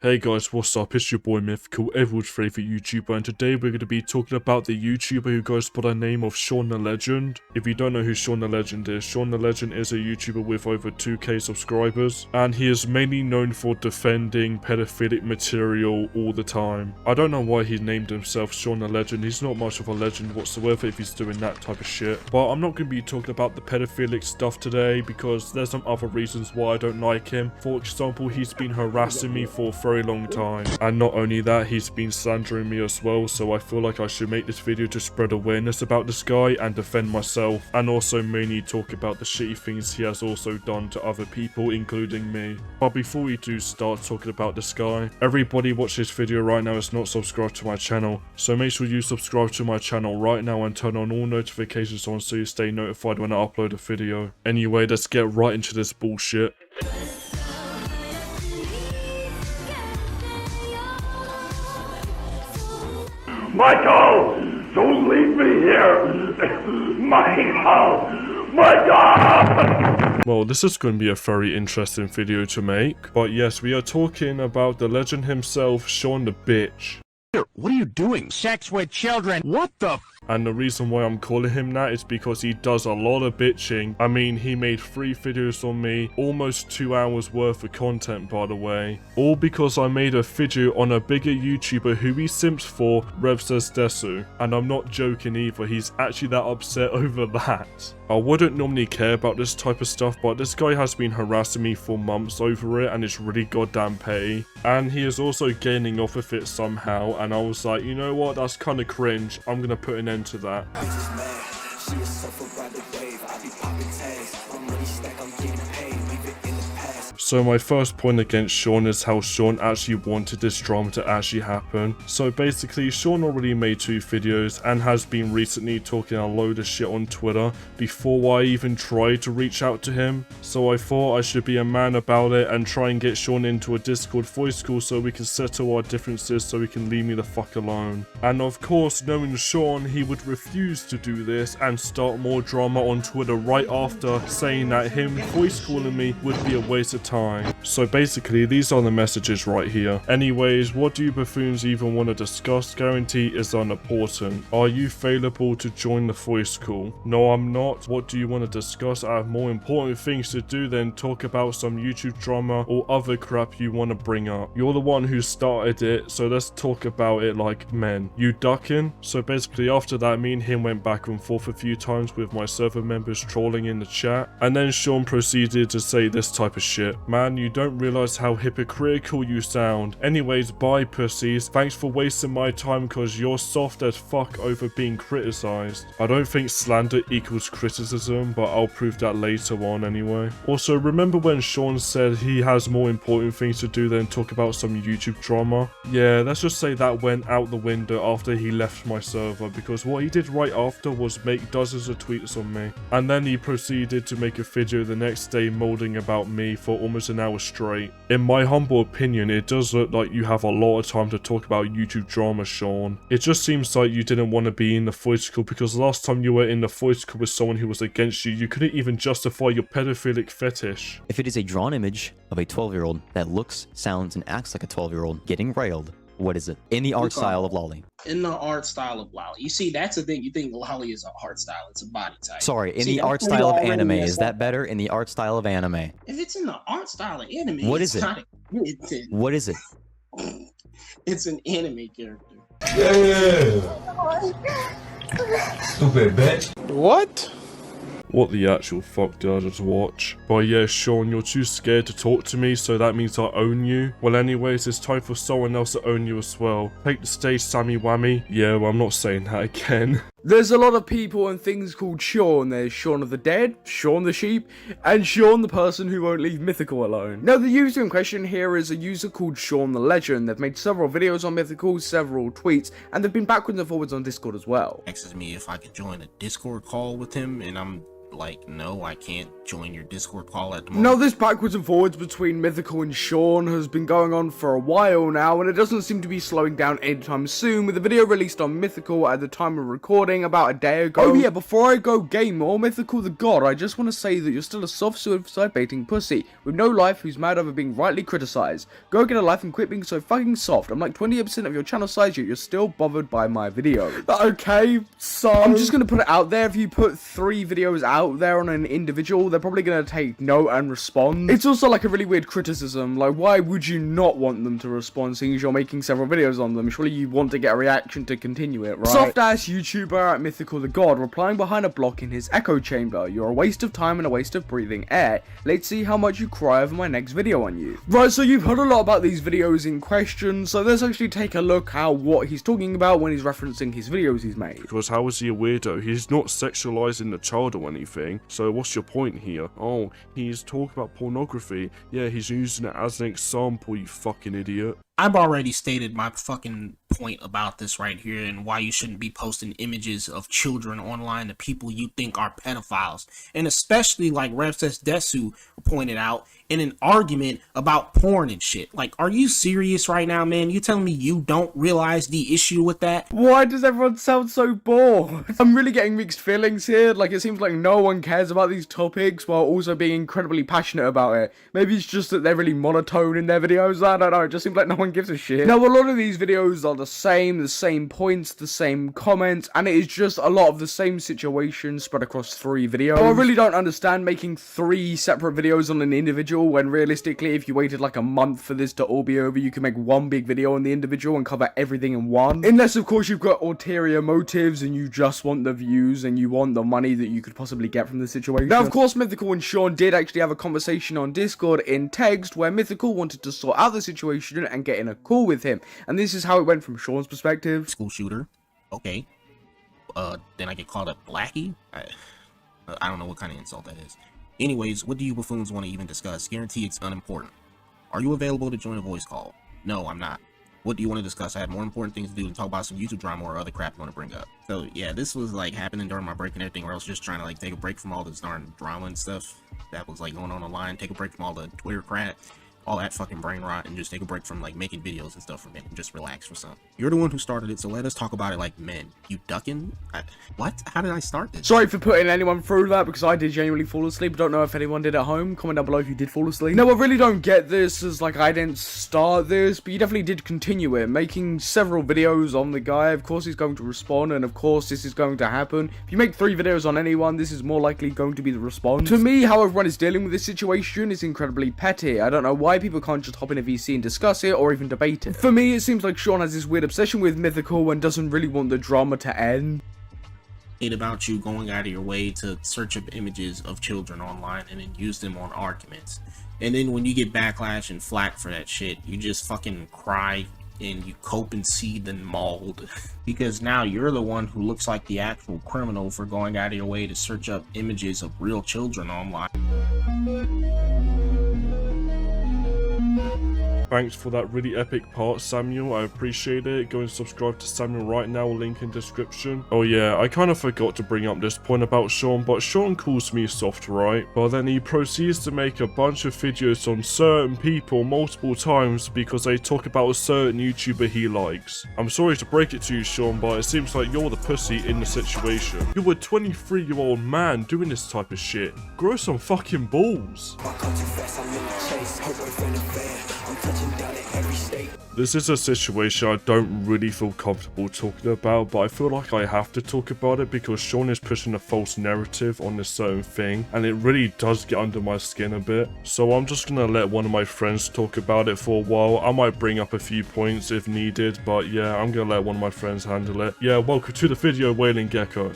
Hey guys, what's up? It's your boy Mythical, everyone's favourite YouTuber, and today we're going to be talking about the YouTuber who goes by the name of ShaunTheLegend. If you don't know who ShaunTheLegend is, ShaunTheLegend is a YouTuber with over 2k subscribers, and he is mainly known for defending pedophilic material all the time. I don't know why he named himself ShaunTheLegend. He's not much of a legend whatsoever if he's doing that type of shit. But I'm not going to be talking about the pedophilic stuff today because there's some other reasons why I don't like him. For example, he's been harassing me for a very long time, and not only that, he's been slandering me as well, so I feel like I should make this video to spread awareness about this guy and defend myself, and also mainly talk about the shitty things he has also done to other people, including me. But before we do start talking about this guy, everybody watch this video right now is not subscribed to my channel, so make sure you subscribe to my channel right now and turn on all notifications on so you stay notified when I upload a video. Anyway, let's get right into this bullshit. Michael! Don't leave me here! Michael! Michael! Well, this is going to be a very interesting video to make, but yes, we are talking about the legend himself, Shaun the Bitch. What are you doing? Sex with children. What the f? And the reason why I'm calling him that is because he does a lot of bitching. I mean, he made 3 videos on me, almost 2 hours worth of content by the way. All because I made a video on a bigger YouTuber who he simps for, Desu. And I'm not joking either, he's actually that upset over that. I wouldn't normally care about this type of stuff, but this guy has been harassing me for months over it and it's really goddamn petty. And he is also gaining off of it somehow, and I was like, you know what, that's kind of cringe, I'm gonna put an end to that. So my first point against Shaun is how Shaun actually wanted this drama to actually happen. So basically, Shaun already made 2 videos and has been recently talking a load of shit on Twitter before I even tried to reach out to him. So I thought I should be a man about it and try and get Shaun into a Discord voice call so we can settle our differences so he can leave me the fuck alone. And of course, knowing Shaun, he would refuse to do this and start more drama on Twitter right after saying that him voice calling me would be a waste of time. So basically, these are the messages right here. Anyways, what do you buffoons even want to discuss? Guarantee is unimportant. Are you available to join the voice call? No, I'm not. What do you want to discuss? I have more important things to do than talk about some YouTube drama or other crap you want to bring up. You're the one who started it, so let's talk about it like men. You ducking? So basically, after that, me and him went back and forth a few times with my server members trolling in the chat, and then Shaun proceeded to say this type of shit. Man, you don't realize how hypocritical you sound. Anyways, bye pussies. Thanks for wasting my time cause you're soft as fuck over being criticized. I don't think slander equals criticism, but I'll prove that later on anyway. Also, remember when Shaun said he has more important things to do than talk about some YouTube drama? Yeah, let's just say that went out the window after he left my server, because what he did right after was make dozens of tweets on me. And then he proceeded to make a video the next day molding about me for almost an hour straight. In my humble opinion, it does look like you have a lot of time to talk about YouTube drama, Shaun. It just seems like you didn't want to be in the voice call because last time you were in the voice call with someone who was against you, you couldn't even justify your pedophilic fetish. If it is a drawn image of a 12-year-old that looks, sounds, and acts like a 12-year-old getting railed, what is it? In the art style of lolly. In the art style of lolly. You see, that's the thing. You think lolly is an art style. It's a body type. Sorry, in the art style of anime. Is that better? In the art style of anime. If it's in the art style of anime, what is it? What is it? It's an anime character. Yeah! Stupid bitch. What? What the actual fuck did I just watch? But yeah, Shaun, you're too scared to talk to me, so that means I own you. Well anyways, it's time for someone else to own you as well. Take the stage, Sammy Whammy. Yeah, well, I'm not saying that again. There's a lot of people and things called Shaun. There's Shaun of the Dead, Shaun the Sheep, and Shaun the person who won't leave Mythical alone. Now the user in question here is a user called ShaunTheLegend. They've made several videos on Mythical, several tweets, and they've been backwards and forwards on Discord as well. Asks me if I could join a Discord call with him, and I'm like, no, I can't join your Discord call at the moment. Now this backwards and forwards between Mythical and Shaun has been going on for a while now, and it doesn't seem to be slowing down anytime soon, with the video released on Mythical at the time of recording recording about a day ago. Oh yeah, before I go game or Mythical the God, I just want to say that you're still a soft suicide baiting pussy with no life who's mad over being rightly criticized. Go get a life and quit being so fucking soft. I'm like 28% of your channel size, yet you're still bothered by my videos. Okay, so I'm just gonna put it out there. If you put 3 videos out there on an individual, they're probably gonna take note and respond. It's also like a really weird criticism. Like, why would you not want them to respond, seeing as you're making several videos on them? Surely you want to get a reaction to continue it, right? Soft-ass YouTuber at Mythical the God replying behind a block in his echo chamber. You're a waste of time and a waste of breathing air. Let's see how much you cry over my next video on you. Right, so you've heard a lot about these videos in question, so let's actually take a look at what he's talking about when he's referencing his videos he's made. Because how is he a weirdo? He's not sexualizing the child or anything, so what's your point here? Oh, he's talking about pornography. Yeah, he's using it as an example, you fucking idiot. I've already stated my fucking point about this right here and why you shouldn't be posting images of children online to people you think are pedophiles. And especially like Revses Desu pointed out in an argument about porn and shit. Like, are you serious right now, man? You telling me you don't realize the issue with that? Why does everyone sound so bored? I'm really getting mixed feelings here. Like, it seems like no one cares about these topics while also being incredibly passionate about it. Maybe it's just that they're really monotone in their videos. I don't know. It just seems like no one gives a shit. Now, a lot of these videos are the same points, the same comments, and it is just a lot of the same situation spread across 3 videos. So I really don't understand making 3 separate videos on an individual when realistically, if you waited like a month for this to all be over, you can make one big video on the individual and cover everything in one. Unless, of course, you've got ulterior motives and you just want the views and you want the money that you could possibly get from the situation. Now, of course, Mythical and Sean did actually have a conversation on Discord in text where Mythical wanted to sort out the situation and get in a call with him. And this is how it went from Sean's perspective. School shooter. Okay. Then I get called a blackie? I don't know what kind of insult that is. Anyways, what do you buffoons want to even discuss? Guarantee it's unimportant. Are you available to join a voice call? No, I'm not. What do you want to discuss? I have more important things to do than talk about some YouTube drama or other crap you want to bring up. So yeah, this was like happening during my break and everything, where I was just trying to like take a break from all this darn drama and stuff that was like going on online, take a break from all the Twitter crap, all that fucking brain rot, and just take a break from like making videos and stuff for a minute and just relax for some. You're the one who started it, so let us talk about it like men. You ducking? What? How did I start this? Sorry for putting anyone through that, because I did genuinely fall asleep. I don't know if anyone did at home. Comment down below if you did fall asleep. No, I really don't get this, as like I didn't start this, but you definitely did continue it, making several videos on the guy. Of course he's going to respond, and of course this is going to happen. If you make 3 videos on anyone, this is more likely going to be the response. To me, how everyone is dealing with this situation is incredibly petty. I don't know why people can't just hop in a VC and discuss it or even debate it. For me, it seems like Sean has this weird obsession with Mythical and doesn't really want the drama to end. About you going out of your way to search up images of children online and then use them on arguments, and then when you get backlash and flack for that shit, you just fucking cry and you cope and seethe and mold because now you're the one who looks like the actual criminal for going out of your way to search up images of real children online. Thanks for that really epic part, Saammual. I appreciate it. Go and subscribe to Saammual right now, link in description. Oh yeah, I kind of forgot to bring up this point about Sean, but Sean calls me soft, right? But then he proceeds to make a bunch of videos on certain people multiple times because they talk about a certain YouTuber he likes. I'm sorry to break it to you, Sean, but it seems like you're the pussy in the situation. You're a 23-year-old man doing this type of shit. Grow some fucking balls. This is a situation I don't really feel comfortable talking about, but I feel like I have to talk about it because Sean is pushing a false narrative on this certain thing, and it really does get under my skin a bit. So I'm just gonna let one of my friends talk about it for a while. I might bring up a few points if needed, but yeah, I'm gonna let one of my friends handle it. Yeah, welcome to the video, WailingGecko.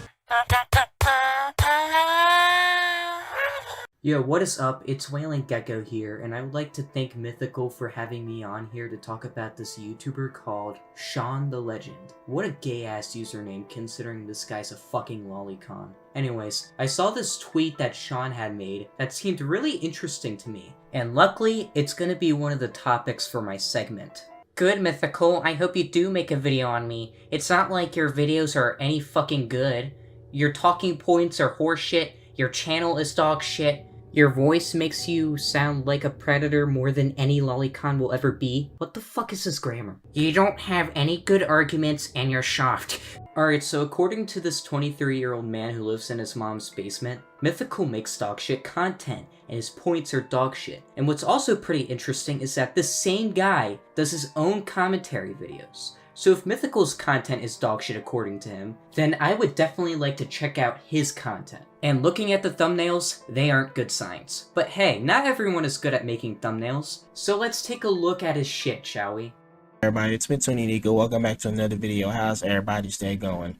Yo, what is up? It's WailingGecko here, and I would like to thank Mythical for having me on here to talk about this YouTuber called ShaunTheLegend. What a gay-ass username, considering this guy's a fucking lolicon. Anyways, I saw this tweet that Sean had made that seemed really interesting to me, and luckily, it's gonna be one of the topics for my segment. Good, Mythical. I hope you do make a video on me. It's not like your videos are any fucking good. Your talking points are horseshit, your channel is dog shit, your voice makes you sound like a predator more than any lolicon will ever be. What the fuck is this grammar? You don't have any good arguments and you're soft. Alright, so according to this 23-year-old man who lives in his mom's basement, Mythical makes dogshit content, and his points are dogshit. And what's also pretty interesting is that this same guy does his own commentary videos. So if Mythical's content is dogshit according to him, then I would definitely like to check out his content. And looking at the thumbnails, they aren't good signs. But hey, not everyone is good at making thumbnails, so let's take a look at his shit, shall we? Everybody, it's Mythical. Welcome back to another video. How's everybody's day going?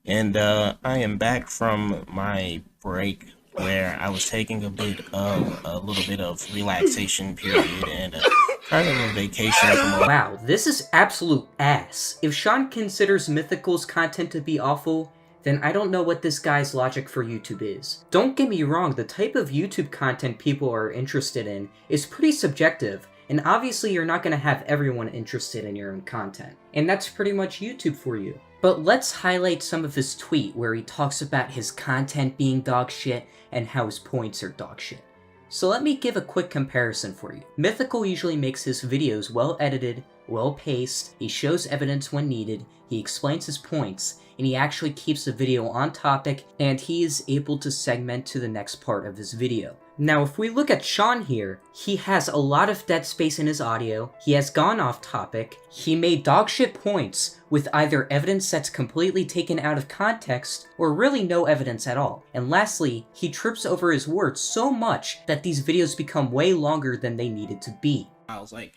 And I am back from my break where I was taking a little bit of relaxation period and kind of a vacation from Wow, this is absolute ass. If Sean considers Mythical's content to be awful, then I don't know what this guy's logic for YouTube is. Don't get me wrong, the type of YouTube content people are interested in is pretty subjective, and obviously you're not going to have everyone interested in your own content. And that's pretty much YouTube for you. But let's highlight some of his tweet where he talks about his content being dog shit and how his points are dog shit. So let me give a quick comparison for you. Mythical usually makes his videos well edited, well paced, he shows evidence when needed, he explains his points, and he actually keeps the video on topic, and he is able to segment to the next part of his video. Now, if we look at Sean here, he has a lot of dead space in his audio, he has gone off topic, he made dogshit points with either evidence that's completely taken out of context, or really no evidence at all. And lastly, he trips over his words so much that these videos become way longer than they needed to be. I was like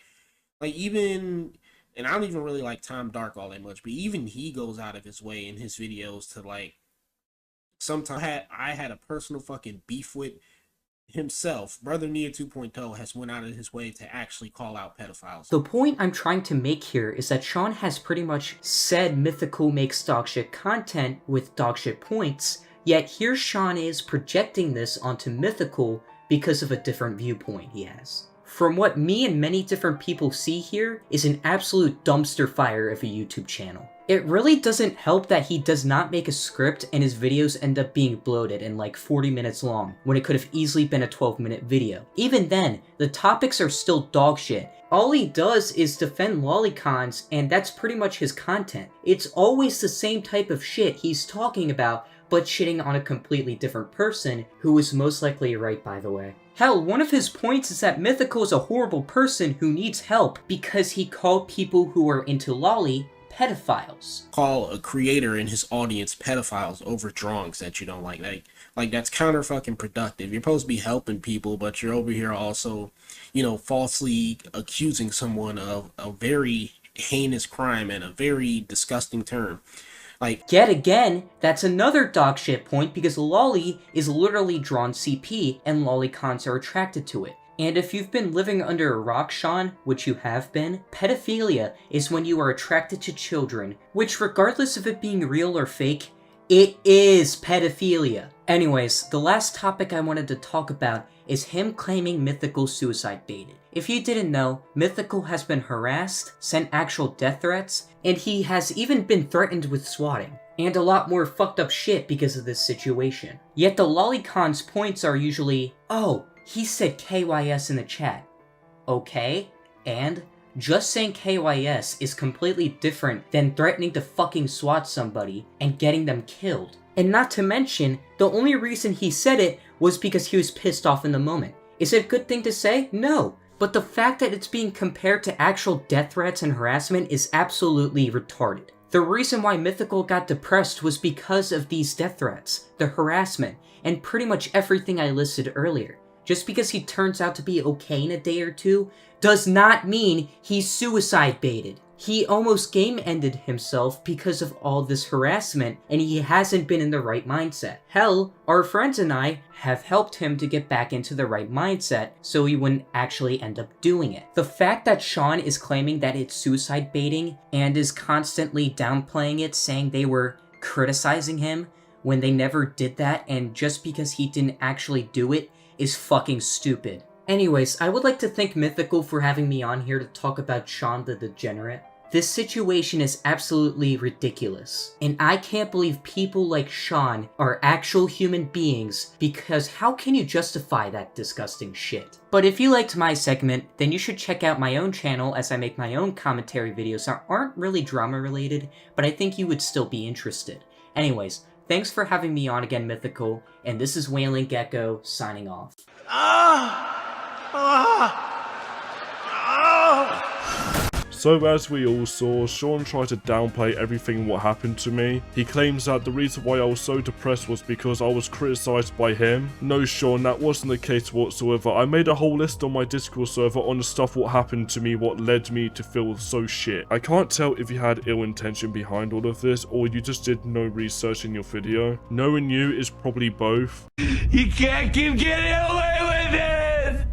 even, and I don't even really like Tom Dark all that much, but even he goes out of his way in his videos to like, sometimes I had a personal fucking beef with himself. Brother Nia 2.0 has went out of his way to actually call out pedophiles. The point I'm trying to make here is that Sean has pretty much said Mythical makes dogshit content with dogshit points, yet here Sean is projecting this onto Mythical because of a different viewpoint he has. From what me and many different people see here is an absolute dumpster fire of a YouTube channel. It really doesn't help that he does not make a script and his videos end up being bloated and like 40 minutes long, when it could have easily been a 12-minute video. Even then, the topics are still dog shit. All he does is defend lolicons, and that's pretty much his content. It's always the same type of shit he's talking about, but shitting on a completely different person, who is most likely right, by the way. Hell, one of his points is that Mythical is a horrible person who needs help because he called people who are into lolly pedophiles. Call a creator and his audience pedophiles over drawings that you don't like. Like that's counter fucking productive. You're supposed to be helping people, but you're over here also, you know, falsely accusing someone of a very heinous crime and a very disgusting term. Like, yet again, that's another dogshit point because lolly is literally drawn CP and lolicons are attracted to it. And if you've been living under a rock, Sean, which you have been, pedophilia is when you are attracted to children, which regardless of it being real or fake, it is pedophilia. Anyways, the last topic I wanted to talk about is him claiming Mythical suicide baited. If you didn't know, Mythical has been harassed, sent actual death threats, and he has even been threatened with swatting. And a lot more fucked up shit because of this situation. Yet the lolicon's points are usually, oh, he said KYS in the chat. Okay, and just saying KYS is completely different than threatening to fucking swat somebody and getting them killed. And not to mention, the only reason he said it was because he was pissed off in the moment. Is it a good thing to say? No. But the fact that it's being compared to actual death threats and harassment is absolutely retarded. The reason why Mythical got depressed was because of these death threats, the harassment, and pretty much everything I listed earlier. Just because he turns out to be okay in a day or two does not mean he's suicide baited. He almost game-ended himself because of all this harassment, and he hasn't been in the right mindset. Hell, our friends and I have helped him to get back into the right mindset so he wouldn't actually end up doing it. The fact that Sean is claiming that it's suicide baiting and is constantly downplaying it, saying they were criticizing him when they never did that, and just because he didn't actually do it is fucking stupid. Anyways, I would like to thank Mythical for having me on here to talk about Shaun the Degenerate. This situation is absolutely ridiculous, and I can't believe people like Sean are actual human beings, because how can you justify that disgusting shit? But if you liked my segment, then you should check out my own channel, as I make my own commentary videos that aren't really drama related, but I think you would still be interested. Anyways, thanks for having me on again, Mythical, and this is WailingGecko signing off. So as we all saw, Sean tried to downplay everything what happened to me. He claims that the reason why I was so depressed was because I was criticized by him. No, Sean, that wasn't the case whatsoever. I made a whole list on my Discord server on the stuff what happened to me, what led me to feel so shit. I can't tell if you had ill intention behind all of this, or you just did no research in your video. Knowing you is probably both. You can't keep getting away with it!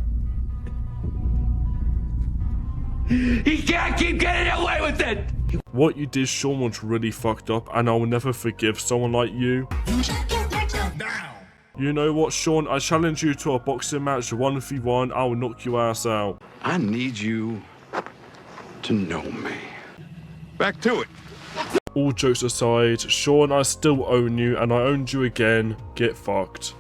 He can't keep getting away with it! What you did, Sean, was really fucked up, and I will never forgive someone like you. You know what, Sean? I challenge you to a boxing match 1v1. I will knock your ass out. I need you to know me. Back to it. All jokes aside, Sean, I still own you, and I owned you again. Get fucked.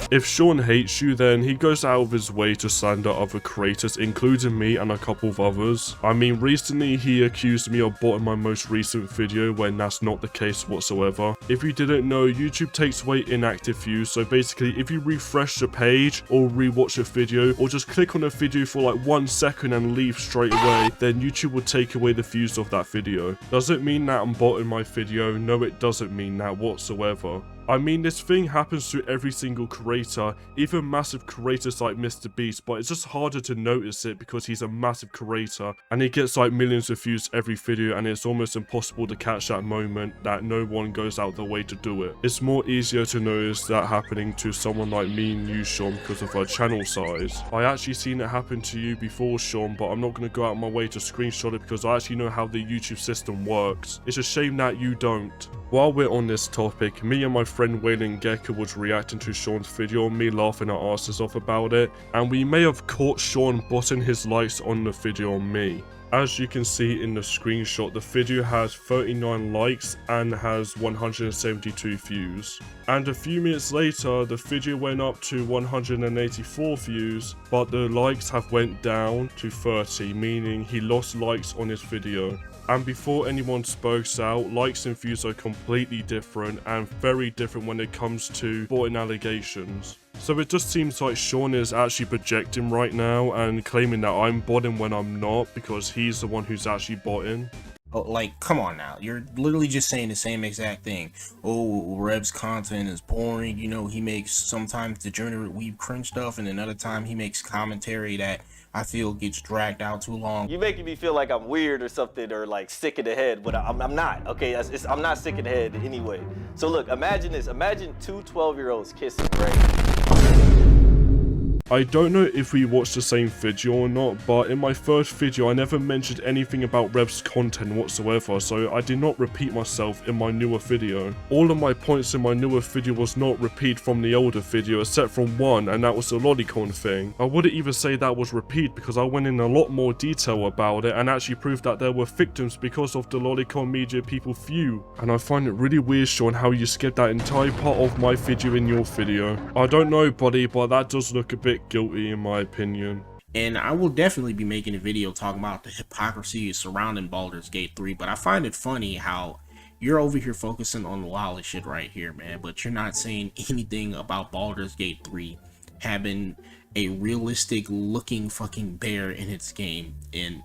If Sean hates you, then he goes out of his way to slander other creators, including me and a couple of others. I mean, recently he accused me of botting my most recent video when that's not the case whatsoever. If you didn't know, YouTube takes away inactive views, so basically if you refresh the page or rewatch a video or just click on a video for like 1 second and leave straight away, then YouTube will take away the views of that video. Does it mean that I'm botting my video? No, it doesn't mean that whatsoever. I mean, this thing happens to every single creator, even massive creators like Mr. Beast, but it's just harder to notice it because he's a massive creator and he gets like millions of views every video, and it's almost impossible to catch that moment that no one goes out their way to do it. It's more easier to notice that happening to someone like me and you, Sean, because of our channel size. I actually seen it happen to you before, Sean, but I'm not going to go out of my way to screenshot it because I actually know how the YouTube system works. It's a shame that you don't. While we're on this topic, me and my friend WailingGecko was reacting to Sean's video, me laughing our asses off about it, and we may have caught Sean botting his likes on the video on me. As you can see in the screenshot, the video has 39 likes and has 172 views. And a few minutes later, the video went up to 184 views, but the likes have went down to 30, meaning he lost likes on his video. And before anyone spoke out, likes and views are completely different and very different when it comes to botting allegations. So it just seems like Sean is actually projecting right now and claiming that I'm botting when I'm not, because he's the one who's actually botting. Oh, like, come on now. You're literally just saying the same exact thing. Oh, Rev's content is boring. You know, he makes sometimes degenerate weeb cringe stuff, and another time he makes commentary that I feel gets dragged out too long. You're making me feel like I'm weird or something, or like sick in the head, but I'm not, okay? I'm not sick in the head anyway. So look, imagine this. Imagine two 12-year-olds kissing, right? I don't know if we watched the same video or not, but in my first video I never mentioned anything about Rev's content whatsoever, so I did not repeat myself in my newer video. All of my points in my newer video was not repeat from the older video, except from one, and that was the lolicon thing. I wouldn't even say that was repeat because I went in a lot more detail about it and actually proved that there were victims because of the lolicon media people view. And I find it really weird, Sean, how you skipped that entire part of my video in your video. I don't know, buddy, but that does look a bit guilty in my opinion. And I will definitely be making a video talking about the hypocrisy surrounding Baldur's Gate 3, but I find it funny how you're over here focusing on the lawless shit right here, man, but you're not saying anything about Baldur's Gate 3 having a realistic looking fucking bear in its game, and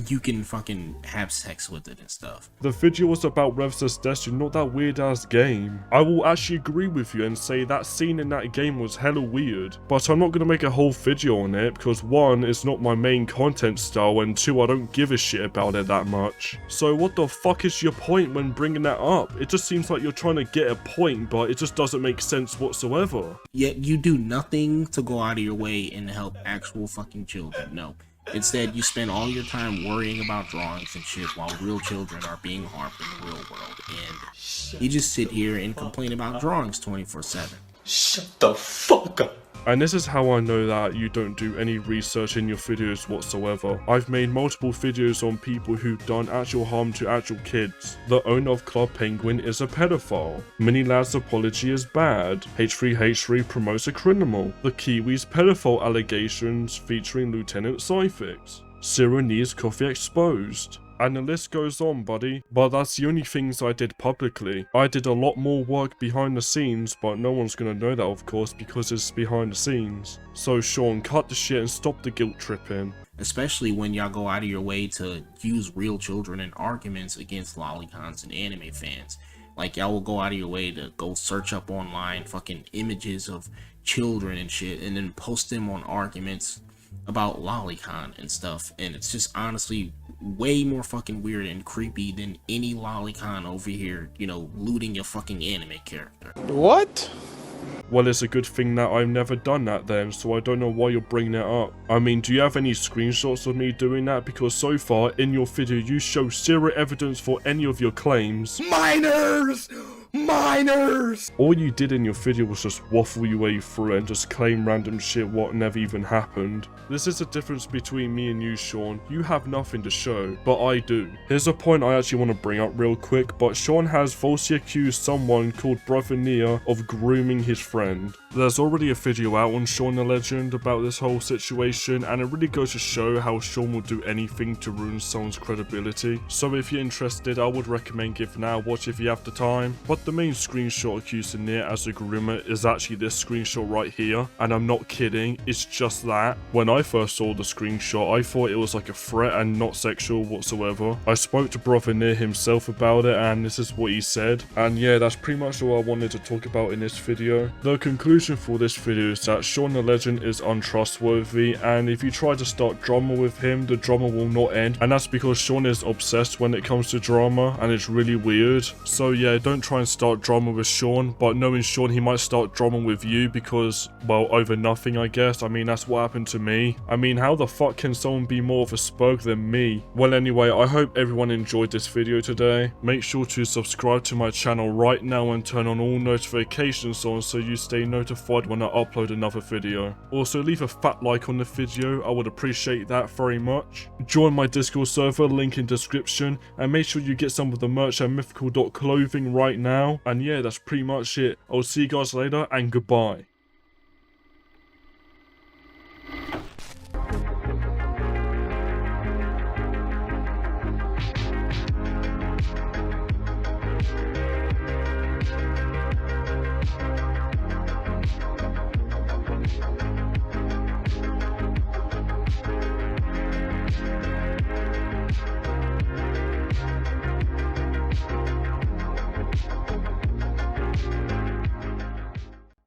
you can fucking have sex with it and stuff. The video was about Rev's Destiny, not that weird ass game. I will actually agree with you and say that scene in that game was hella weird, but I'm not gonna make a whole video on it because one, it's not my main content style, and two, I don't give a shit about it that much. So what the fuck is your point when bringing that up? It just seems like you're trying to get a point, but it just doesn't make sense whatsoever. Yet you do nothing to go out of your way and help actual fucking children, no. Instead, you spend all your time worrying about drawings and shit while real children are being harmed in the real world, and you just sit here and complain about drawings 24/7. Shut the fuck up. And this is how I know that you don't do any research in your videos whatsoever. I've made multiple videos on people who've done actual harm to actual kids. The owner of Club Penguin is a pedophile. Mini Lad's apology is bad. H3H3 promotes a criminal. The Kiwis pedophile allegations featuring Lieutenant Syphix. Zero needs coffee exposed. And the list goes on, buddy. But that's the only things I did publicly. I did a lot more work behind the scenes, but no one's gonna know that, of course, because it's behind the scenes. So Sean, cut the shit and stop the guilt tripping. Especially when y'all go out of your way to use real children in arguments against lolicons and anime fans. Like, y'all will go out of your way to go search up online fucking images of children and shit, and then post them on arguments about lolicon and stuff, and it's just honestly way more fucking weird and creepy than any lolicon over here, you know, looting your fucking anime character. What? Well, it's a good thing that I've never done that then, so I don't know why you're bringing it up. I mean, do you have any screenshots of me doing that? Because so far in your video you show zero evidence for any of your claims. Minors! Minors! All you did in your video was just waffle your way through and just claim random shit what never even happened. This is the difference between me and you, Sean. You have nothing to show, but I do. Here's a point I actually want to bring up real quick, but Sean has falsely accused someone called Brother Nia of grooming his friend. There's already a video out on Shaun the Legend about this whole situation, and it really goes to show how Sean will do anything to ruin someone's credibility. So if you're interested, I would recommend giving that a watch if you have the time. But the main screenshot accusing Nia as a groomer is actually this screenshot right here, and I'm not kidding, it's just that. When I first saw the screenshot, I thought it was like a threat and not sexual whatsoever. I spoke to Brother Nia himself about it, and this is what he said. And yeah, that's pretty much all I wanted to talk about in this video. The conclusion for this video is that Shaun the Legend is untrustworthy, and if you try to start drama with him, the drama will not end, and that's because Sean is obsessed when it comes to drama, and it's really weird. So yeah, don't try and start drama with Sean, but knowing Sean, he might start drama with you because, well, over nothing, I guess. I mean, that's what happened to me. I mean, how the fuck can someone be more of a spoke than me? Well, anyway, I hope everyone enjoyed this video today. Make sure to subscribe to my channel right now and turn on all notifications on so you stay notified when I upload another video. Also, leave a fat like on the video, I would appreciate that very much. Join my Discord server, link in description, and make sure you get some of the merch at mythical.clothing right now. And yeah, that's pretty much it. I'll see you guys later, and goodbye.